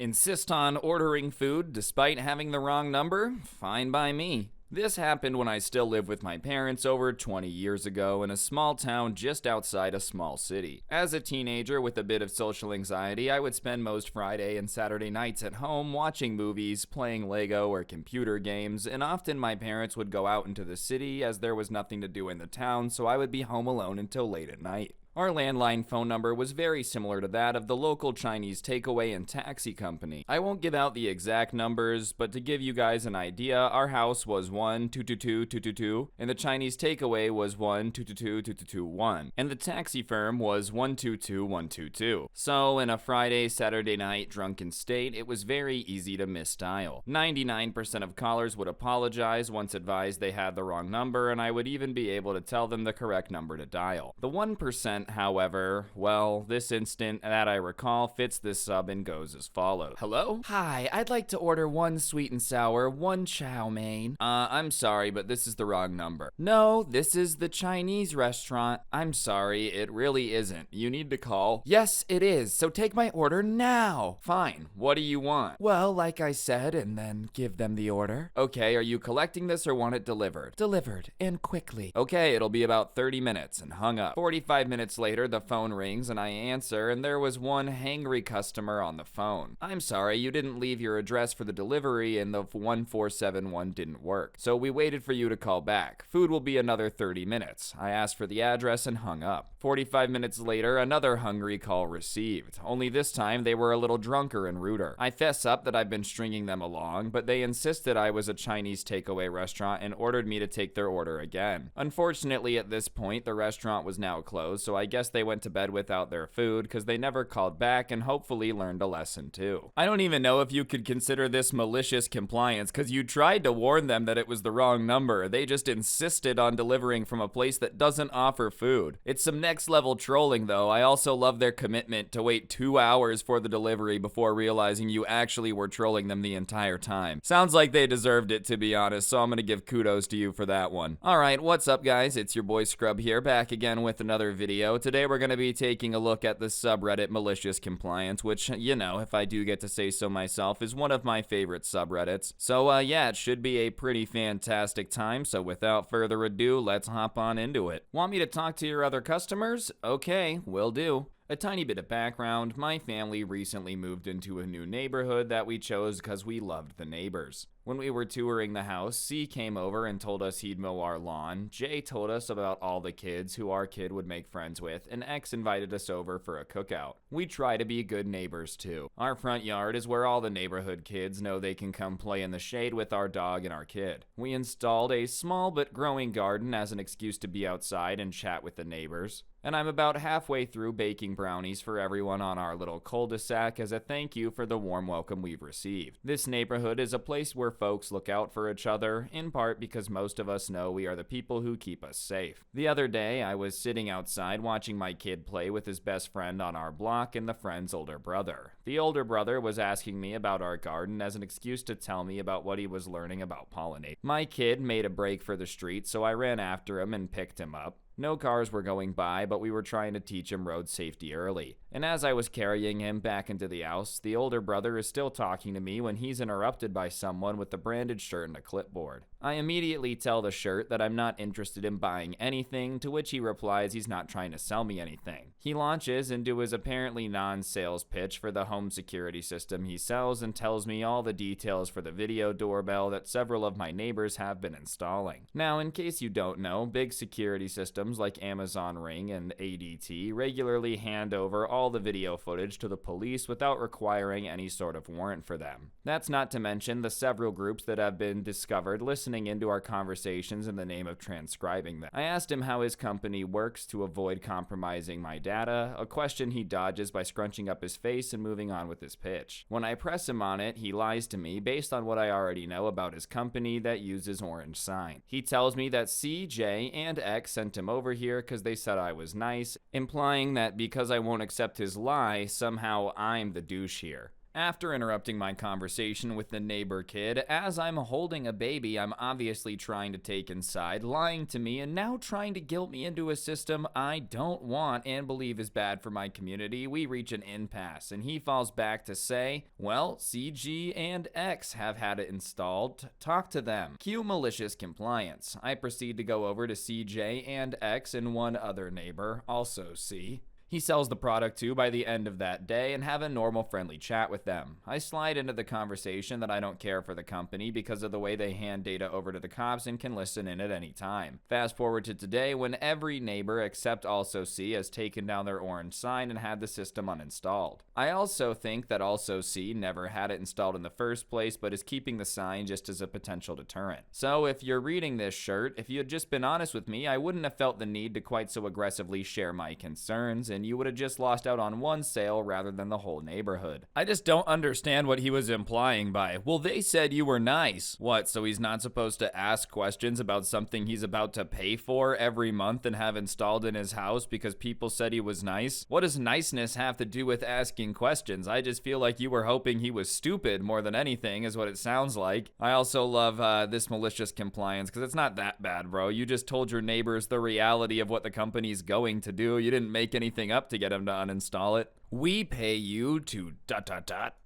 Insist on ordering food despite having the wrong number? Fine by me. This happened when I still lived with my parents over 20 years ago in a small town just outside a small city. As a teenager with a bit of social anxiety, I would spend most Friday and Saturday nights at home watching movies, playing Lego or computer games, and often my parents would go out into the city as there was nothing to do in the town, so I would be home alone until late at night. Our landline phone number was very similar to that of the local Chinese takeaway and taxi company. I won't give out the exact numbers, but to give you guys an idea, our house was 1-222-222, and the Chinese takeaway was 1-222-221, and the taxi firm was 122-122. So, in a Friday, Saturday night drunken state, it was very easy to misdial. 99% of callers would apologize once advised they had the wrong number, and I would even be able to tell them the correct number to dial. The 1%, however, well, this instant that I recall fits this sub and goes as follows. Hello? Hi, I'd like to order 1 sweet and sour, 1 chow mein. I'm sorry, but this is the wrong number. No, this is the Chinese restaurant. I'm sorry, it really isn't. You need to call. Yes, it is, so take my order now. Fine, what do you want? Well, like I said, and then give them the order. Okay, are you collecting this or want it delivered? Delivered, and quickly. Okay, it'll be about 30 minutes, and hung up. 45 minutes later, the phone rings and I answer, and there was one hangry customer on the phone. I'm sorry, you didn't leave your address for the delivery and the 1471 didn't work. So we waited for you to call back. Food will be another 30 minutes. I asked for the address and hung up. 45 minutes later, another hungry call received. Only this time, they were a little drunker and ruder. I fess up that I've been stringing them along, but they insisted I was a Chinese takeaway restaurant and ordered me to take their order again. Unfortunately, at this point, the restaurant was now closed, so I guess they went to bed without their food because they never called back and hopefully learned a lesson too. I don't even know if you could consider this malicious compliance because you tried to warn them that it was the wrong number. They just insisted on delivering from a place that doesn't offer food. It's some next level trolling though. I also love their commitment to wait 2 hours for the delivery before realizing you actually were trolling them the entire time. Sounds like they deserved it, to be honest, so I'm gonna give kudos to you for that one. Alright, what's up guys? It's your boy Scrub here, back again with another video. Today we're going to be taking a look at the subreddit malicious compliance, which, you know, if I do get to say so myself, is one of my favorite subreddits. So yeah, it should be a pretty fantastic time, so without further ado, let's hop on into it. Want me to talk to your other customers? Okay, will do. A tiny bit of background, my family recently moved into a new neighborhood that we chose because we loved the neighbors. When we were touring the house, C came over and told us he'd mow our lawn, J told us about all the kids who our kid would make friends with, and X invited us over for a cookout. We try to be good neighbors too. Our front yard is where all the neighborhood kids know they can come play in the shade with our dog and our kid. We installed a small but growing garden as an excuse to be outside and chat with the neighbors. And I'm about halfway through baking brownies for everyone on our little cul-de-sac as a thank you for the warm welcome we've received. This neighborhood is a place where folks look out for each other, in part because most of us know we are the people who keep us safe. The other day, I was sitting outside watching my kid play with his best friend on our block and the friend's older brother. The older brother was asking me about our garden as an excuse to tell me about what he was learning about pollinate. My kid made a break for the street, so I ran after him and picked him up. No cars were going by, but we were trying to teach him road safety early. And as I was carrying him back into the house, the older brother is still talking to me when he's interrupted by someone with a branded shirt and a clipboard. I immediately tell the shirt that I'm not interested in buying anything, to which he replies he's not trying to sell me anything. He launches into his apparently non-sales pitch for the home security system he sells and tells me all the details for the video doorbell that several of my neighbors have been installing. Now, in case you don't know, big security systems like Amazon Ring and ADT regularly hand over all the video footage to the police without requiring any sort of warrant for them. That's not to mention the several groups that have been discovered listening into our conversations in the name of transcribing them. I asked him how his company works to avoid compromising my data, a question he dodges by scrunching up his face and moving on with his pitch. When I press him on it, he lies to me based on what I already know about his company that uses orange sign. He tells me that C, J, and X sent him over here because they said I was nice, implying that because I won't accept his lie, somehow I'm the douche here. After interrupting my conversation with the neighbor kid, as I'm holding a baby I'm obviously trying to take inside, lying to me and now trying to guilt me into a system I don't want and believe is bad for my community, we reach an impasse and he falls back to say, well, CG and X have had it installed, talk to them. Cue malicious compliance. I proceed to go over to CJ and X and one other neighbor, also C. He sells the product to by the end of that day and have a normal friendly chat with them. I slide into the conversation that I don't care for the company because of the way they hand data over to the cops and can listen in at any time. Fast forward to today when every neighbor except Also C has taken down their orange sign and had the system uninstalled. I also think that Also C never had it installed in the first place but is keeping the sign just as a potential deterrent. So if you're reading this shirt, if you had just been honest with me, I wouldn't have felt the need to quite so aggressively share my concerns and you would have just lost out on one sale rather than the whole neighborhood. I just don't understand what he was implying by, well, they said you were nice. What, so he's not supposed to ask questions about something he's about to pay for every month and have installed in his house because people said he was nice? What does niceness have to do with asking questions? I just feel like you were hoping he was stupid more than anything is what it sounds like. I also love this malicious compliance because it's not that bad, bro. You just told your neighbors the reality of what the company's going to do. You didn't make anything up to get him to uninstall it. We pay you to ...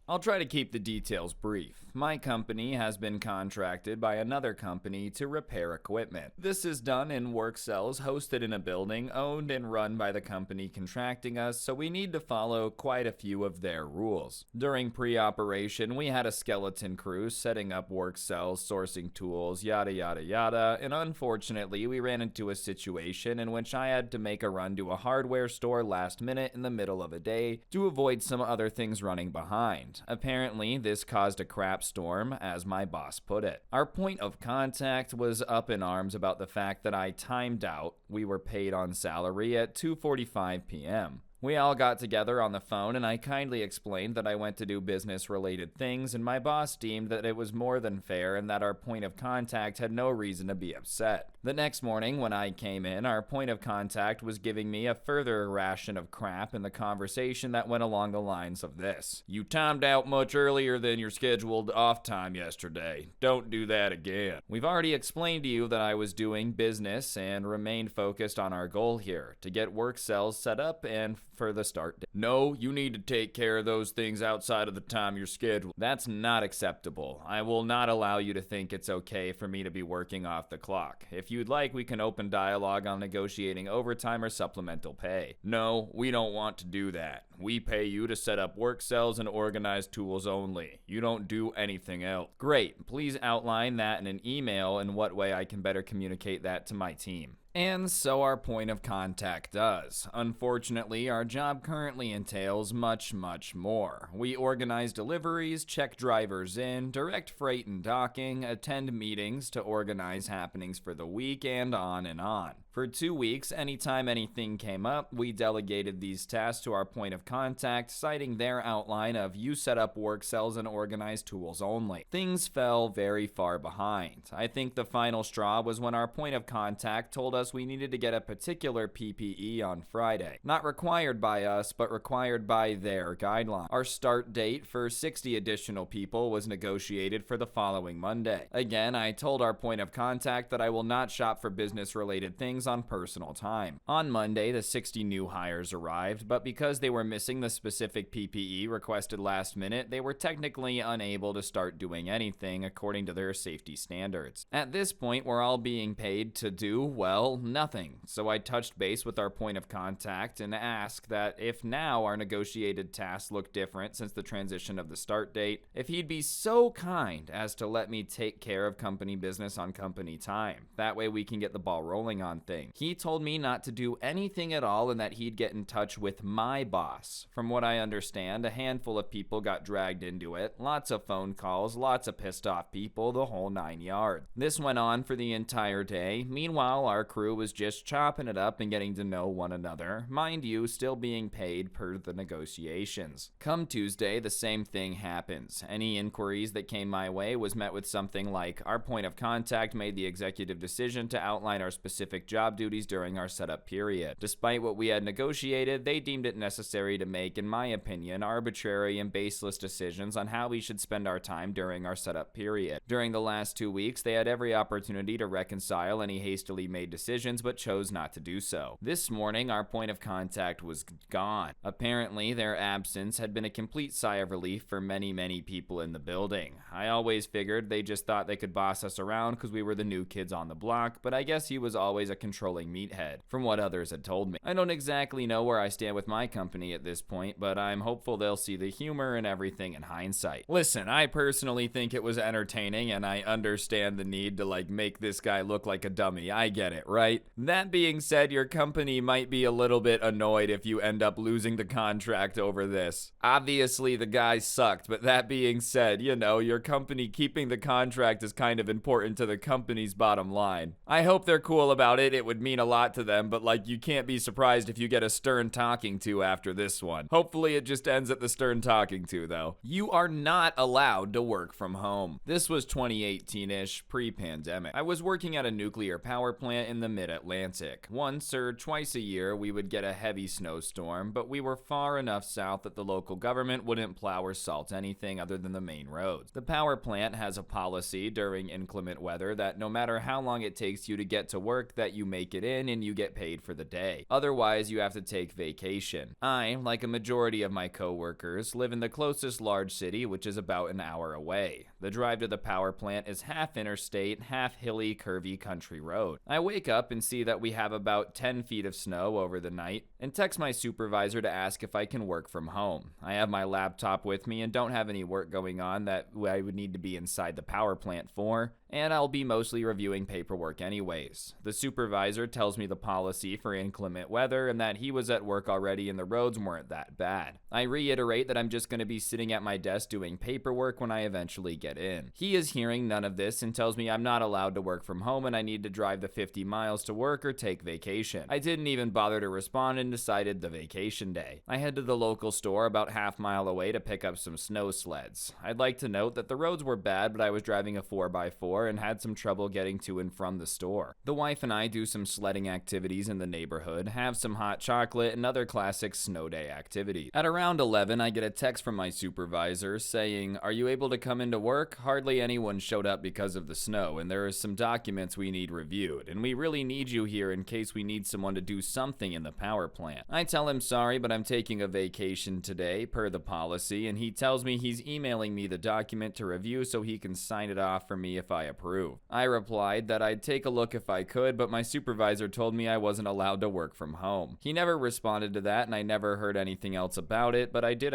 I'll try to keep the details brief. My company has been contracted by another company to repair equipment. This is done in work cells hosted in a building owned and run by the company contracting us, so we need to follow quite a few of their rules. During pre-operation, we had a skeleton crew setting up work cells, sourcing tools, yada yada yada, and unfortunately we ran into a situation in which I had to make a run to a hardware store last minute in the middle of a day to avoid some other things running behind. Apparently, this caused a crap storm, as my boss put it. Our point of contact was up in arms about the fact that I timed out. We were paid on salary at 2:45 p.m. We all got together on the phone and I kindly explained that I went to do business-related things and my boss deemed that it was more than fair and that our point of contact had no reason to be upset. The next morning when I came in, our point of contact was giving me a further ration of crap in the conversation that went along the lines of this. You timed out much earlier than your scheduled off time yesterday. Don't do that again. We've already explained to you that I was doing business and remained focused on our goal here, to get work cells set up and for the start date. No, you need to take care of those things outside of the time you're scheduled. That's not acceptable. I will not allow you to think it's okay for me to be working off the clock. If you'd like, we can open dialogue on negotiating overtime or supplemental pay. No, we don't want to do that. We pay you to set up work cells and organize tools only. You don't do anything else. Great. Please outline that in an email and what way I can better communicate that to my team. And so our point of contact does. Unfortunately, our job currently entails much, much more. We organize deliveries, check drivers in, direct freight and docking, attend meetings to organize happenings for the week, and on and on. For 2 weeks, anytime anything came up, we delegated these tasks to our point of contact, citing their outline of you set up work cells and organize tools only. Things fell very far behind. I think the final straw was when our point of contact told us we needed to get a particular PPE on Friday. Not required by us, but required by their guideline. Our start date for 60 additional people was negotiated for the following Monday. Again, I told our point of contact that I will not shop for business-related things on personal time. On Monday, the 60 new hires arrived, but because they were missing the specific PPE requested last minute, they were technically unable to start doing anything according to their safety standards. At this point, we're all being paid to do, well, nothing. So I touched base with our point of contact and asked that if now our negotiated tasks look different since the transition of the start date, if he'd be so kind as to let me take care of company business on company time. That way we can get the ball rolling on things. He told me not to do anything at all and that he'd get in touch with my boss. From what I understand, a handful of people got dragged into it, lots of phone calls, lots of pissed off people, the whole 9 yards. This went on for the entire day. Meanwhile, our crew was just chopping it up and getting to know one another, mind you, still being paid per the negotiations. Come Tuesday, the same thing happens. Any inquiries that came my way was met with something like, our point of contact made the executive decision to outline our specific job job duties during our setup period. Despite what we had negotiated, they deemed it necessary to make, in my opinion, arbitrary and baseless decisions on how we should spend our time during our setup period. During the last 2 weeks, they had every opportunity to reconcile any hastily made decisions, but chose not to do so. This morning, our point of contact was gone. Apparently, their absence had been a complete sigh of relief for many people in the building. I always figured they just thought they could boss us around because we were the new kids on the block, but I guess he was always a controlling meathead, from what others had told me. I don't exactly know where I stand with my company at this point, but I'm hopeful they'll see the humor and everything in hindsight. Listen, I personally think it was entertaining, and I understand the need to make this guy look like a dummy. I get it, right? That being said, your company might be a little bit annoyed if you end up losing the contract over this. Obviously, the guy sucked, but that being said, your company keeping the contract is kind of important to the company's bottom line. I hope they're cool about it. It would mean a lot to them, but you can't be surprised if you get a stern talking to after this one. Hopefully it just ends at the stern talking to, though. You are not allowed to work from home. This was 2018-ish, pre-pandemic. I was working at a nuclear power plant in the mid-Atlantic. Once or twice a year, we would get a heavy snowstorm, but we were far enough south that the local government wouldn't plow or salt anything other than the main roads. The power plant has a policy during inclement weather that no matter how long it takes you to get to work, that you make it in and you get paid for the day. Otherwise, you have to take vacation. I, like a majority of my coworkers, live in the closest large city, which is about an hour away. The drive to the power plant is half interstate, half hilly, curvy country road. I wake up and see that we have about 10 feet of snow over the night and text my supervisor to ask if I can work from home. I have my laptop with me and don't have any work going on that I would need to be inside the power plant for, and I'll be mostly reviewing paperwork anyways. The supervisor tells me the policy for inclement weather and that he was at work already and the roads weren't that bad. I reiterate that I'm just going to be sitting at my desk doing paperwork when I eventually get in. He is hearing none of this and tells me I'm not allowed to work from home and I need to drive the 50 miles to work or take vacation. I didn't even bother to respond and decided the vacation day. I head to the local store about half-mile away to pick up some snow sleds. I'd like to note that the roads were bad, but I was driving a 4x4 and had some trouble getting to and from the store. The wife and I do some sledding activities in the neighborhood, have some hot chocolate, and other classic snow day activities. At around 11, I get a text from my supervisor saying, "Are you able to come into work? Hardly anyone showed up because of the snow, and there are some documents we need reviewed, and we really need you here in case we need someone to do something in the power plant." I tell him sorry, but I'm taking a vacation today, per the policy, and he tells me he's emailing me the document to review so he can sign it off for me if I approve. I replied that I'd take a look if I could, but my supervisor told me I wasn't allowed to work from home. He never responded to that, and I never heard anything else about it, but I didn't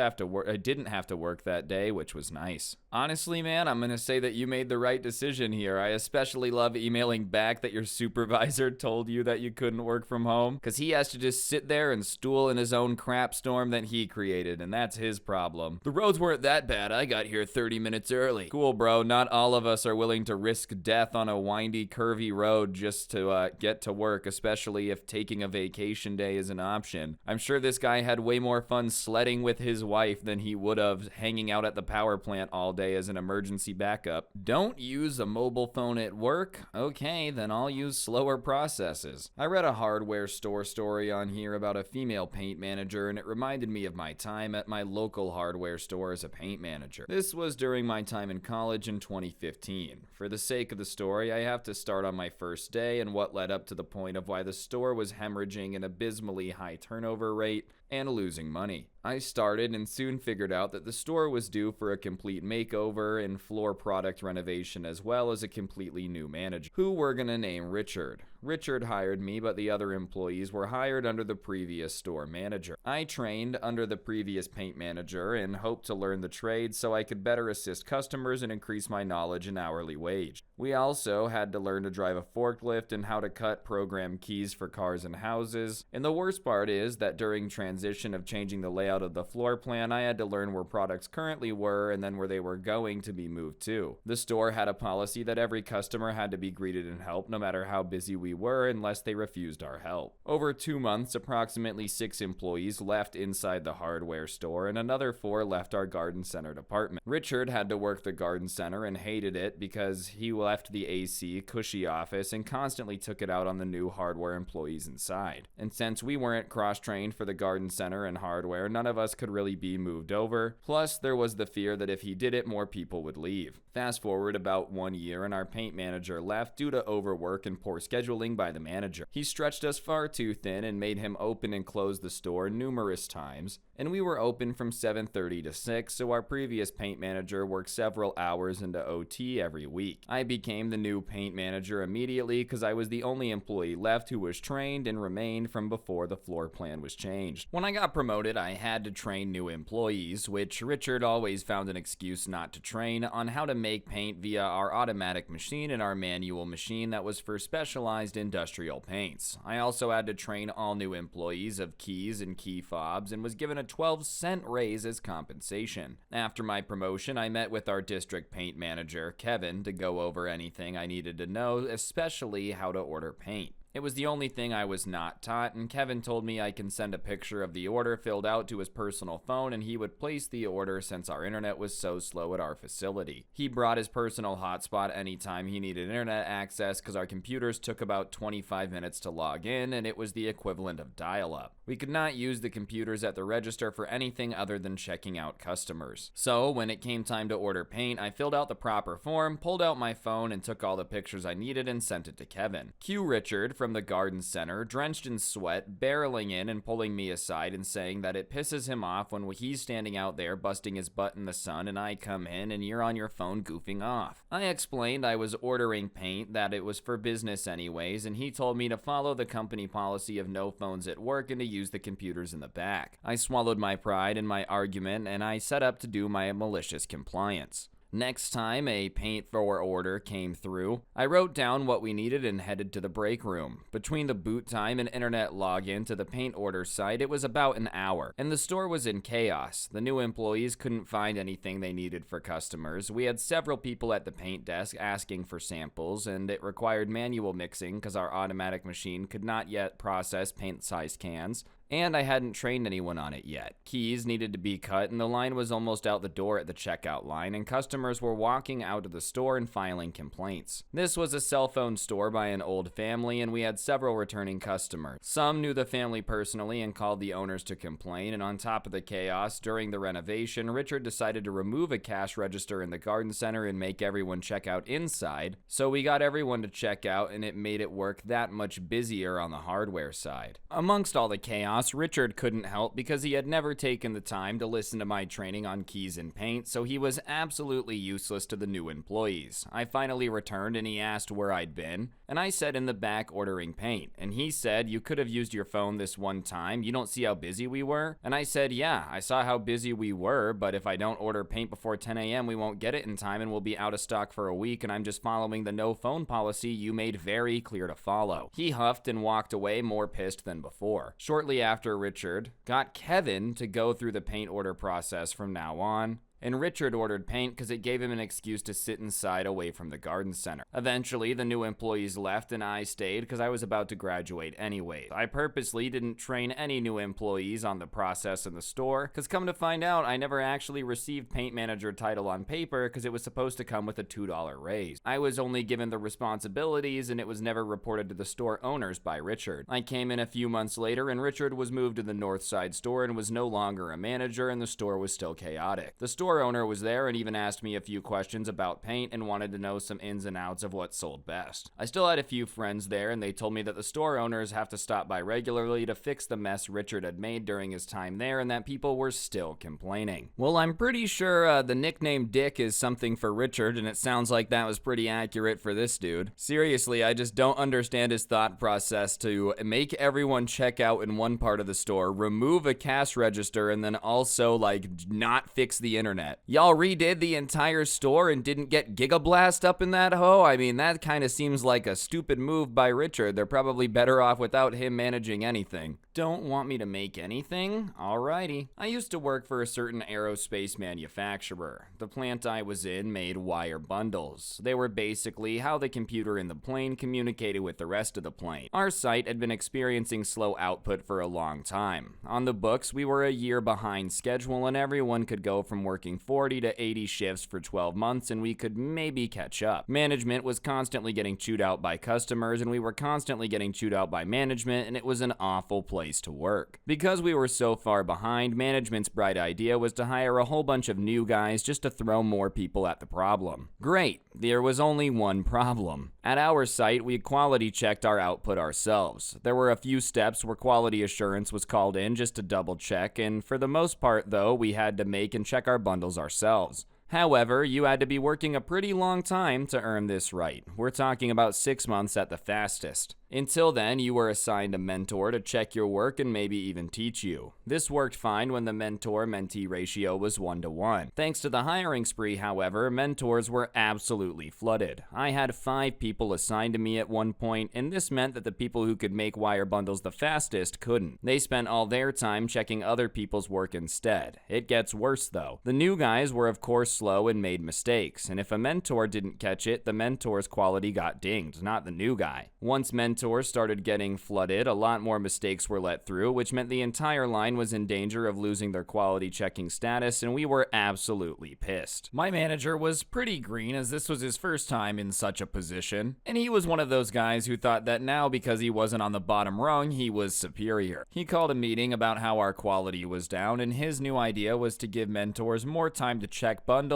have to work that day, which was nice. Honestly, man, I'm gonna say that you made the right decision here. I especially love emailing back that your supervisor told you that you couldn't work from home, because he has to just sit there and stool in his own crap storm that he created, and that's his problem. The roads weren't that bad. I got here 30 minutes early. Cool, bro. Not all of us are willing to risk death on a windy, curvy road just to get to work, especially if taking a vacation day is an option. I'm sure this guy had way more fun sledding with his wife than he would have hanging out at the power plant all day as an emergency backup. Don't use a mobile phone at work? Okay, then I'll use slower processes. I read a hardware store story on here about a female paint manager, and it reminded me of my time at my local hardware store as a paint manager. This was during my time in college in 2015. For the sake of the story, I have to start on my first day and what led up to the point of why the store was hemorrhaging an abysmally high turnover rate and losing money. I started and soon figured out that the store was due for a complete makeover and floor product renovation, as well as a completely new manager, who we're gonna name Richard. Richard hired me, but the other employees were hired under the previous store manager. I trained under the previous paint manager and hoped to learn the trade so I could better assist customers and increase my knowledge and hourly wage. We also had to learn to drive a forklift and how to cut program keys for cars and houses. And the worst part is that during transition transition of changing the layout of the floor plan, I had to learn where products currently were and then where they were going to be moved to. The store had a policy that every customer had to be greeted and helped no matter how busy we were unless they refused our help. Over 2 months, approximately 6 employees left inside the hardware store and another 4 left our garden center department. Richard had to work the garden center and hated it because he left the AC, cushy office and constantly took it out on the new hardware employees inside. And since we weren't cross-trained for the garden center and hardware, none of us could really be moved over. Plus, there was the fear that if he did it, more people would leave. Fast forward about 1 year and our paint manager left due to overwork and poor scheduling by the manager. He stretched us far too thin and made him open and close the store numerous times. And we were open from 7:30 to 6, so our previous paint manager worked several hours into OT every week. I became the new paint manager immediately because I was the only employee left who was trained and remained from before the floor plan was changed. When I got promoted, I had to train new employees, which Richard always found an excuse not to train, on how to make paint via our automatic machine and our manual machine that was for specialized industrial paints. I also had to train all new employees of keys and key fobs and was given a 12-cent raise as compensation. After my promotion, I met with our district paint manager, Kevin, to go over anything I needed to know, especially how to order paint. It was the only thing I was not taught, and Kevin told me I can send a picture of the order filled out to his personal phone and he would place the order since our internet was so slow at our facility. He brought his personal hotspot anytime he needed internet access because our computers took about 25 minutes to log in and it was the equivalent of dial-up. We could not use the computers at the register for anything other than checking out customers. So when it came time to order paint, I filled out the proper form, pulled out my phone and took all the pictures I needed and sent it to Kevin. Cue Richard from the garden center, drenched in sweat, barreling in and pulling me aside and saying that it pisses him off when he's standing out there busting his butt in the sun and I come in and you're on your phone goofing off. I explained I was ordering paint, that it was for business anyways, and he told me to follow the company policy of no phones at work and to use the computers in the back. I swallowed my pride in my argument and I set up to do my malicious compliance. Next time a paint for order came through, I wrote down what we needed and headed to the break room. Between the boot time and internet login to the paint order site, it was about an hour, and the store was in chaos. The new employees couldn't find anything they needed for customers. We had several people at the paint desk asking for samples, and it required manual mixing because our automatic machine could not yet process paint-sized cans. And I hadn't trained anyone on it yet. Keys needed to be cut and the line was almost out the door at the checkout line and customers were walking out of the store and filing complaints. This was a cell phone store by an old family and we had several returning customers. Some knew the family personally and called the owners to complain, and on top of the chaos, during the renovation, Richard decided to remove a cash register in the garden center and make everyone check out inside. So we got everyone to check out and it made it work that much busier on the hardware side. Amongst all the chaos, Richard couldn't help because he had never taken the time to listen to my training on keys and paint, so he was absolutely useless to the new employees. I finally returned and he asked where I'd been, and I said in the back ordering paint, and he said, "You could have used your phone this one time, you don't see how busy we were?" And I said, "Yeah, I saw how busy we were, but if I don't order paint before 10 a.m. we won't get it in time and we'll be out of stock for a week, and I'm just following the no phone policy you made very clear to follow." He huffed and walked away more pissed than before. Shortly after, Richard got Kevin to go through the paint order process from now on. And Richard ordered paint because it gave him an excuse to sit inside away from the garden center. Eventually, the new employees left and I stayed because I was about to graduate anyway. I purposely didn't train any new employees on the process in the store because come to find out, I never actually received paint manager title on paper because it was supposed to come with a $2 raise. I was only given the responsibilities and it was never reported to the store owners by Richard. I came in a few months later and Richard was moved to the North Side store and was no longer a manager and the store was still chaotic. The store owner was there and even asked me a few questions about paint and wanted to know some ins and outs of what sold best. I still had a few friends there and they told me that the store owners have to stop by regularly to fix the mess Richard had made during his time there and that people were still complaining. Well, I'm pretty sure the nickname Dick is something for Richard and it sounds like that was pretty accurate for this dude. Seriously, I just don't understand his thought process to make everyone check out in one part of the store, remove a cash register, and then also not fix the internet. Y'all redid the entire store and didn't get Gigablast up in that hoe? I mean, that kind of seems like a stupid move by Richard. They're probably better off without him managing anything. Don't want me to make anything? Alrighty. I used to work for a certain aerospace manufacturer. The plant I was in made wire bundles. They were basically how the computer in the plane communicated with the rest of the plane. Our site had been experiencing slow output for a long time. On the books, we were a year behind schedule, and everyone could go from working 40 to 80 shifts for 12 months, and we could maybe catch up. Management was constantly getting chewed out by customers, and we were constantly getting chewed out by management, and it was an awful place to work. Because we were so far behind, management's bright idea was to hire a whole bunch of new guys just to throw more people at the problem. Great, there was only one problem. At our site, we quality checked our output ourselves. There were a few steps where quality assurance was called in just to double check, and for the most part though, we had to make and check our bundles ourselves. However, you had to be working a pretty long time to earn this right. We're talking about 6 months at the fastest. Until then, you were assigned a mentor to check your work and maybe even teach you. This worked fine when the mentor-mentee ratio was 1-to-1. Thanks to the hiring spree, however, mentors were absolutely flooded. I had 5 people assigned to me at one point, and this meant that the people who could make wire bundles the fastest couldn't. They spent all their time checking other people's work instead. It gets worse though. The new guys were of course slow and made mistakes, and if a mentor didn't catch it, the mentor's quality got dinged, not the new guy. Once mentors started getting flooded, a lot more mistakes were let through, which meant the entire line was in danger of losing their quality checking status, and we were absolutely pissed. My manager was pretty green, as this was his first time in such a position, and he was one of those guys who thought that now because he wasn't on the bottom rung, he was superior. He called a meeting about how our quality was down, and his new idea was to give mentors more time to check bundles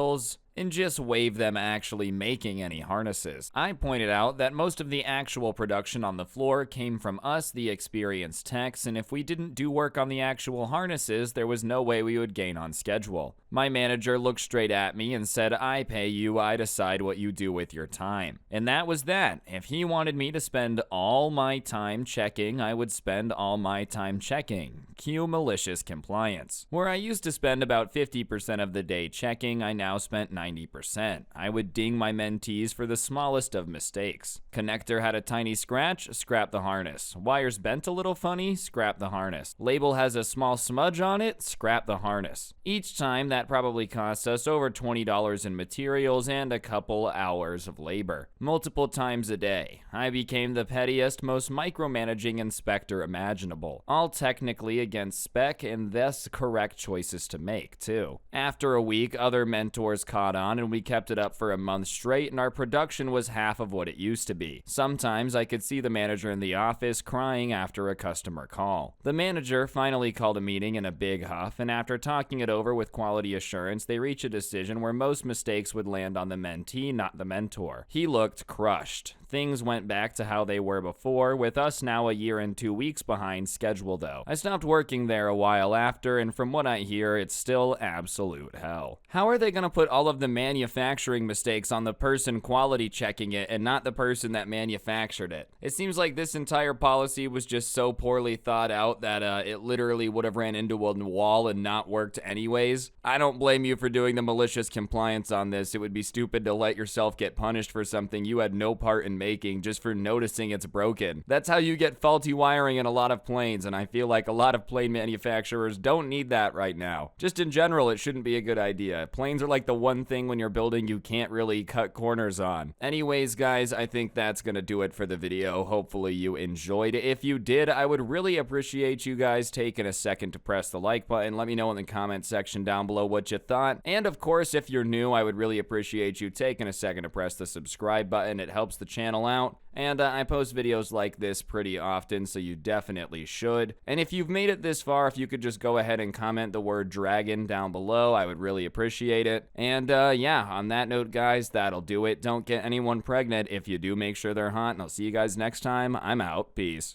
and just waive them actually making any harnesses. I pointed out that most of the actual production on the floor came from us, the experienced techs, and if we didn't do work on the actual harnesses, there was no way we would gain on schedule. My manager looked straight at me and said, "I pay you, I decide what you do with your time." And that was that. If he wanted me to spend all my time checking, I would spend all my time checking. Cue malicious compliance. Where I used to spend about 50% of the day checking, I now spent 90%. I would ding my mentees for the smallest of mistakes. Connector had a tiny scratch, scrap the harness. Wires bent a little funny, scrap the harness. Label has a small smudge on it, scrap the harness. Each time that probably cost us over $20 in materials and a couple hours of labor. Multiple times a day. I became the pettiest, most micromanaging inspector imaginable. All technically against spec and thus correct choices to make, too. After a week, other mentors caught on and we kept it up for a month straight, and our production was half of what it used to be. Sometimes I could see the manager in the office crying after a customer call. The manager finally called a meeting in a big huff, and after talking it over with quality assurance, they reached a decision where most mistakes would land on the mentee, not the mentor. He looked crushed. Things went back to how they were before, with us now a year and 2 weeks behind schedule though. I stopped working there a while after, and from what I hear, it's still absolute hell. How are they gonna put all of the manufacturing mistakes on the person quality checking it and not the person that manufactured it? It seems like this entire policy was just so poorly thought out that it literally would have ran into a wall and not worked anyways. I don't blame you for doing the malicious compliance on this. It would be stupid to let yourself get punished for something you had no part in making just for noticing it's broken. That's how you get faulty wiring in a lot of planes, and I feel like a lot of plane manufacturers don't need that right now. Just in general, it shouldn't be a good idea. Planes are like the one thing when you're building you can't really cut corners on. Anyways, guys, I think that's gonna do it for the video. Hopefully you enjoyed. If you did, I would really appreciate you guys taking a second to press the like button. Let me know in the comment section down below what you thought. And of course, if you're new, I would really appreciate you taking a second to press the subscribe button. It helps the channel out, and I post videos like this pretty often, so you definitely should. And if you've made it this far, if you could just go ahead and comment the word dragon down below, I would really appreciate it. And yeah, on that note, guys, that'll do it. Don't get anyone pregnant. If you do, make sure they're hot, and I'll see you guys next time. I'm out. Peace.